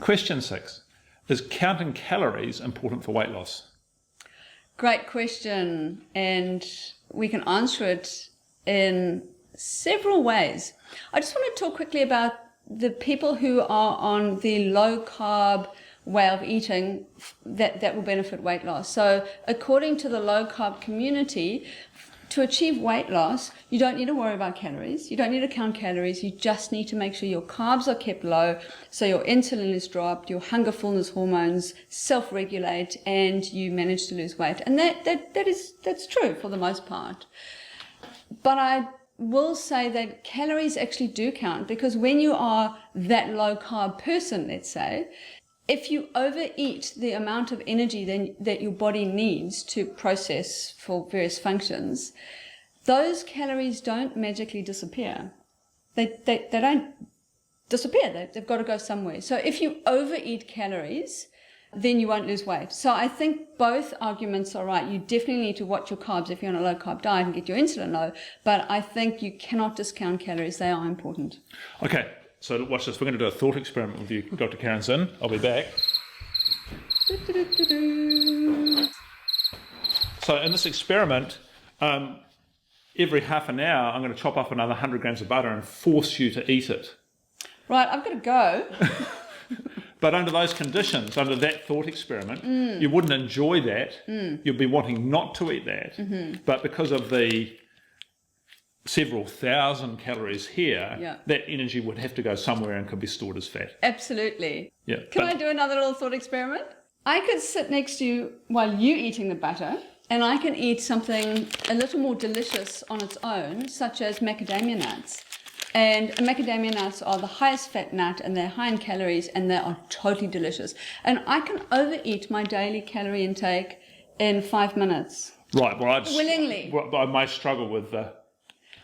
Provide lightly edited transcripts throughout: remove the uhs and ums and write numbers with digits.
Question 6. Is counting calories important for weight loss? Great question, and we can answer it in several ways. I just want to talk quickly about the people who are on the low carb way of eating that will benefit weight loss. So according to the low carb community, to achieve weight loss, you don't need to worry about calories. You don't need to count calories. You just need to make sure your carbs are kept low, so your insulin is dropped, your hunger fullness hormones self-regulate, and you manage to lose weight. And that's true for the most part. But I will say that calories actually do count, because when you are that low carb person, let's say, if you overeat the amount of energy that your body needs to process for various functions, those calories don't magically disappear. They don't disappear. They've got to go somewhere. So if you overeat calories, then you won't lose weight. So I think both arguments are right. You definitely need to watch your carbs if you're on a low carb diet and get your insulin low. But I think you cannot discount calories. They are important. Okay. So watch this. We're going to do a thought experiment with you, Dr. Caryn Zinn. I'll be back. So in this experiment, every half an hour, I'm going to chop up another 100 grams of butter and force you to eat it. Right, I've got to go. But under those conditions, under that thought experiment, you wouldn't enjoy that. You'd be wanting not to eat that. But because of the several thousand calories here, that energy would have to go somewhere and could be stored as fat. Absolutely. Yeah. Can I do another little thought experiment? I could sit next to you while you're eating the butter, and I can eat something a little more delicious on its own, such as macadamia nuts. And macadamia nuts are the highest fat nut, and they're high in calories, and they are totally delicious. And I can overeat my daily calorie intake in 5 minutes. Right. Well, willingly. I may struggle with the...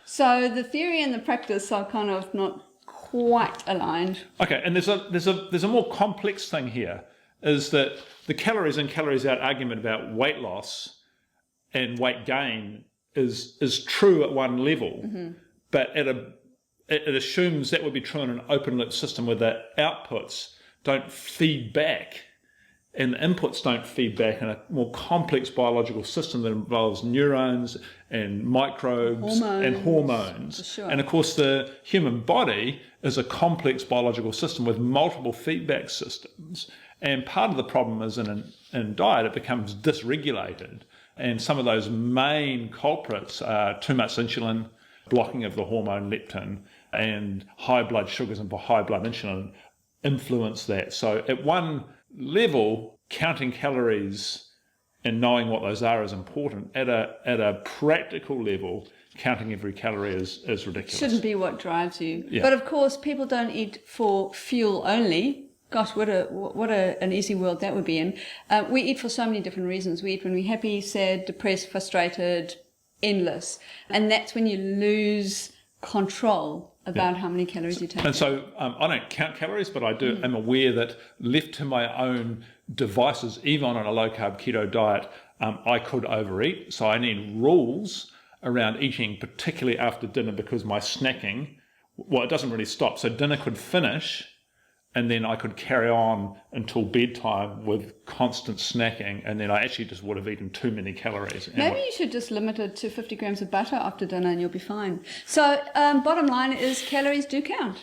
So the theory and the practice are kind of not quite aligned. Okay, and there's a more complex thing here, is that the calories in, calories out argument about weight loss and weight gain is true at one level, but it assumes that would be true in an open loop system where the outputs don't feed back and the inputs don't feed back in a more complex biological system that involves neurons and microbes and hormones. For sure. And of course the human body is a complex biological system with multiple feedback systems, and part of the problem is in diet it becomes dysregulated, and some of those main culprits are too much insulin, blocking of the hormone leptin, and high blood sugars and high blood insulin influence that. So at one level, counting calories and knowing what those are is important. At a practical level, counting every calorie is ridiculous. Shouldn't be what drives you. Yeah. But of course, people don't eat for fuel only. Gosh, what an easy world that would be in. We eat for so many different reasons. We eat when we're happy, sad, depressed, frustrated, endless. And that's when you lose control about how many calories you take. And so I don't count calories, but I do. I'm aware that left to my own devices, even on a low-carb keto diet, I could overeat. So I need rules around eating, particularly after dinner, because my snacking, well, it doesn't really stop. So dinner could finish, and then I could carry on until bedtime with constant snacking, and then I actually just would have eaten too many calories. Maybe you should just limit it to 50 grams of butter after dinner and you'll be fine. So bottom line is calories do count.